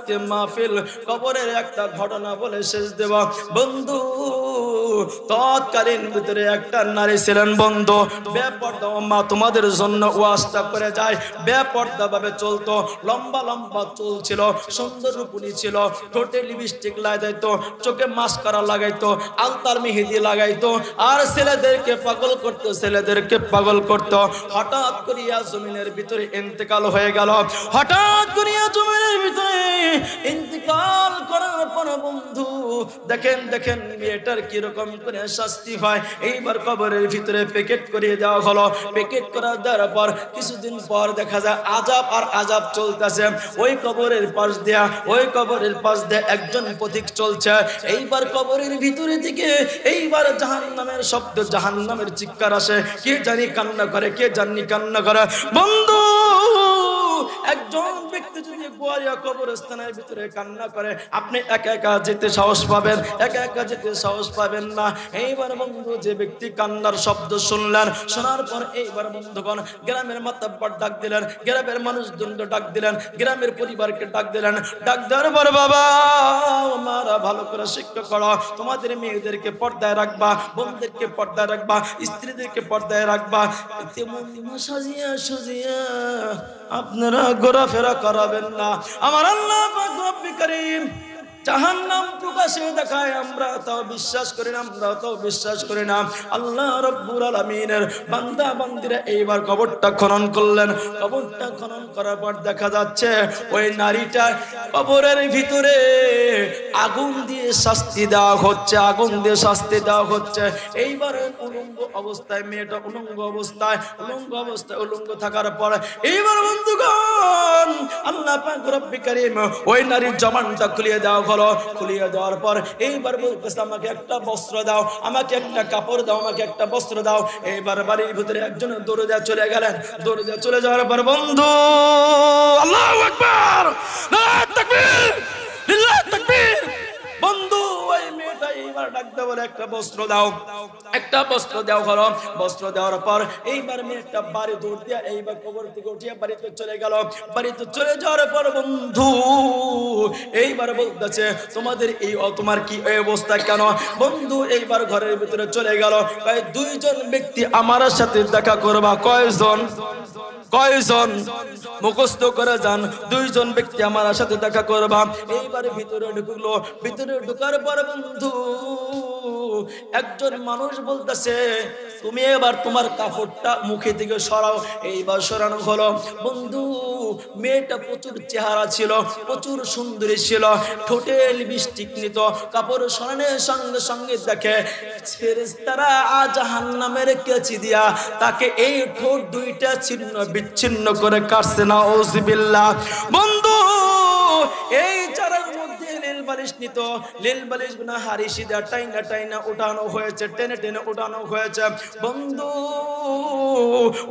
আজকে মাহফিল কবরের একটা ঘটনা বলে শেষ দেব বন্ধু। তৎকালীন ভিতরে একটা নারী ছিলেন বন্ধু, বেপরদা মা তোমাদের জন্য ওয়াজটা করে যায়। বেপরদা ভাবে চলতো, লম্বা লম্বা চুল ছিল, সুন্দর রূপনী ছিল, ঠোঁটে লিপস্টিক লাগাইতো, চোখে মাস্কারা লাগাইতো, আলতার মেহেদি লাগাইতো, আর ছেলেদেরকে পাগল করতো, ছেলেদেরকে পাগল করতো। হঠাৎ করিয়া জমিনের ভিতরে ইন্তেকাল হয়ে গেল। হঠাৎ করিয়া জমিনের ভিতরে ইন্তেকাল করার পর বন্ধু দেখেন দেখেন মেয়েটার কিরকম করে শাস্তি হয়। এইবার কবরের ভিতরে প্যাকেট করিয়ে দেওয়া হলো। প্যাকেট করা দেওয়ার পর কিছুদিন পর দেখা যায় আযাব আর আযাব চলতেছে। ওই কবরের পাশ দিয়া, ওই কবরের পাশ দিয়ে একজন পথিক চলছে। এইবার কবরের ভিতরে থেকে এইবার জাহান্নামের শব্দ, জাহান্নামের চিৎকার আসে। কে জানি কান্না করে, কে জানি কান্না করে বন্ধু। একজন ব্যক্তি যদি গোয়ারিয়া কবরস্থানের ভিতরে কান্না করে, আপনি একা একা যেতে সাহস পাবেন, একা একা যেতে সাহস পাবেন না। এইবার বন্ধু যে ব্যক্তি কান্নার শব্দ শুনলেন, শোনার পর এইবার বন্ধুগণ গ্রামের মাতাব্বর ডাক দিলেন, গ্রামের মানুষজন ডাক দিলেন, গ্রামের পরিবারকে ডাক দিলেন। ডাক দেওয়ার পর বাবা মারা ভালো করে শিক্ষা করো, তোমাদের মেয়েদেরকে পর্দায় রাখবা, বোনদেরকে পর্দায় রাখবা, স্ত্রীদেরকে পর্দায় রাখবা। তেমন সাজিয়া সাজিয়া আপনারা ঘোরাফেরা করাবেন না। আমার আল্লাহ পাক রব্বুল কারীম জাহান্নাম প্রকাশে দেখায়, আমরা তাও বিশ্বাস করি না, আমরা তাও বিশ্বাস করি না। আল্লাহ রব্বুল আলামিনের বান্দা বান্দিরা এইবার কবরটা খনন করলেন। কবরটা খনন করার পর দেখা যাচ্ছে ওই নারীটা কবরের ভিতরে আগুন দিয়ে শাস্তি দেওয়া হচ্ছে, আগুন দিয়ে শাস্তি দেওয়া হচ্ছে। এইবার উলঙ্গ অবস্থায়, মেয়েটা উলঙ্গ অবস্থায়, উলঙ্গ অবস্থায়, উলঙ্গ থাকার পর এইবার বন্ধুগণ আল্লাহ পাক রব্বুল কারীম ওই নারীর জবানটা খুলিয়ে দেওয়া হলো। খুলিয়ে দেওয়ার পর এইবার বলতেছে আমাকে একটা বস্ত্র দাও, আমাকে একটা কাপড় দাও, আমাকে একটা বস্ত্র দাও। এইবার বাড়ির ভিতরে একজন দৌড়ে দেওয়া চলে গেলেন। দৌড়ে দেওয়া চলে যাওয়ার পর বন্ধু আল্লাহু আকবার, নারায়ে তাকবীর, লিল্লাহি তাকবীর। বন্ধু ওই মেয়েটা এইবার ডাকতে বলে একটা বস্ত্র দাও, একটা বস্ত্র দেওয়া হলো। বস্ত্র দেওয়ার পর এইবার মেয়েটা বাড়ি দৌড় দিয়া এইবার কবর থেকে উঠিয়া বাড়িতে চলে গেল। বাড়িতে চলে যাওয়ার পর বন্ধু এইবার বলতেছে তোমাদের এই তোমার কি এই অবস্থা কেন? বন্ধু এইবার ঘরের ভিতরে চলে গেল। কয় দুইজন ব্যক্তি আমার সাথে দেখা করবা। কয়জন? কয়জন? মুখস্থ করে যান, দুইজন ব্যক্তি আমার সাথে দেখা করবা। এইবার ভিতরে ঢুকলো। ভিতরে ঢুকার পর বন্ধু একজন মানুষ বলতেছে তুমি এবার তোমার কাপড়টা মুখে থেকে সরাও। এইবার সরানো হলো। বন্ধু মেয়েটা প্রচুর চেহারা ছিল, প্রচুর সুন্দরী ছিল, ঠোঁটে লিপস্টিক নিত। কাপড় সরানোর সঙ্গে সঙ্গে দেখে ফেরেশতারা জাহান্নামের কেচি দিয়া তাকে এই ঠোঁট দুইটা ছিন্ন বিচ্ছিন্ন করে কাটছে। নাউযুবিল্লাহ। বন্ধু এই চারার মধ্যে লীল বালিশ নিত, লীল বালিশ গুনা হারিসি দা টাইনা টাইনা উঠানো হয়েছে, টেনে টেনে উঠানো হয়েছে। বন্ধু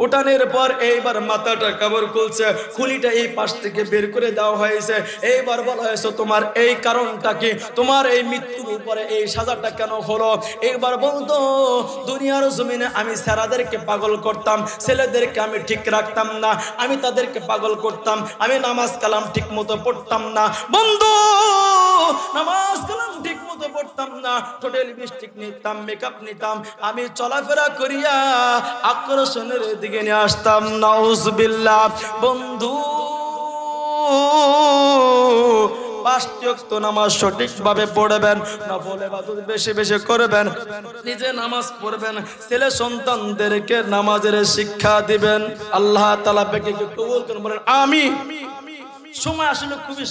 উঠানোর পর এইবার মাথাটা কাপড় খুলছে, খুলিটা এই পাশ থেকে বের করে দেওয়া হয়েছে। এইবার বলা হয়েছে তোমার এই কারণটা কি, তোমার এই মৃত্যুর উপরে এই সাজাটা কেন হলো? এইবার বলতো দুনিয়ার জমিনে আমি ছেলেদেরকে পাগল করতাম, ছেলেদেরকে আমি ঠিক রাখতাম না, আমি তাদেরকে পাগল করতাম, আমি নামাজ কালাম ঠিক মতো পড়তাম না। বন্ধু নামাজ কালাম ঠিক মতো পড়তাম না, ঠোঁটে লিপস্টিক নিতাম, মেকআপ নিতাম, আমি চলাফেরা করিয়া আকর্ষণের দিকে নিয়ে আসতাম। নাউযুবিল্লাহ। বন্ধু 5 ওয়াক্ত নামাজ সঠিকভাবে পড়বেন, নফল ইবাদত বেশি বেশি করবেন, নিজে নামাজ পড়বেন, ছেলে সন্তানদেরকে নামাজের শিক্ষা দিবেন। আল্লাহ তাআলা আপনাকে কবুল করুন, বলেন আমিন। সময় আসলে খুবই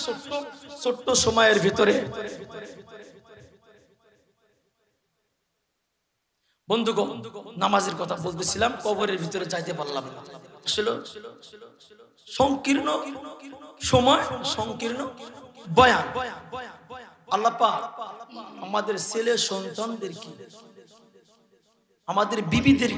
ছোট্ট সময়ের ভিতরে বন্ধুগণ নামাজের কথা বলতেছিলাম, কবরের ভিতরে যাইতে পারলাম না। আসলে সংকীর্ণ সময়, সংকীর্ণ বয়ান। আল্লাহ পাক আমাদের ছেলে সন্তানদেরকে, আমাদের বিবিদেরকে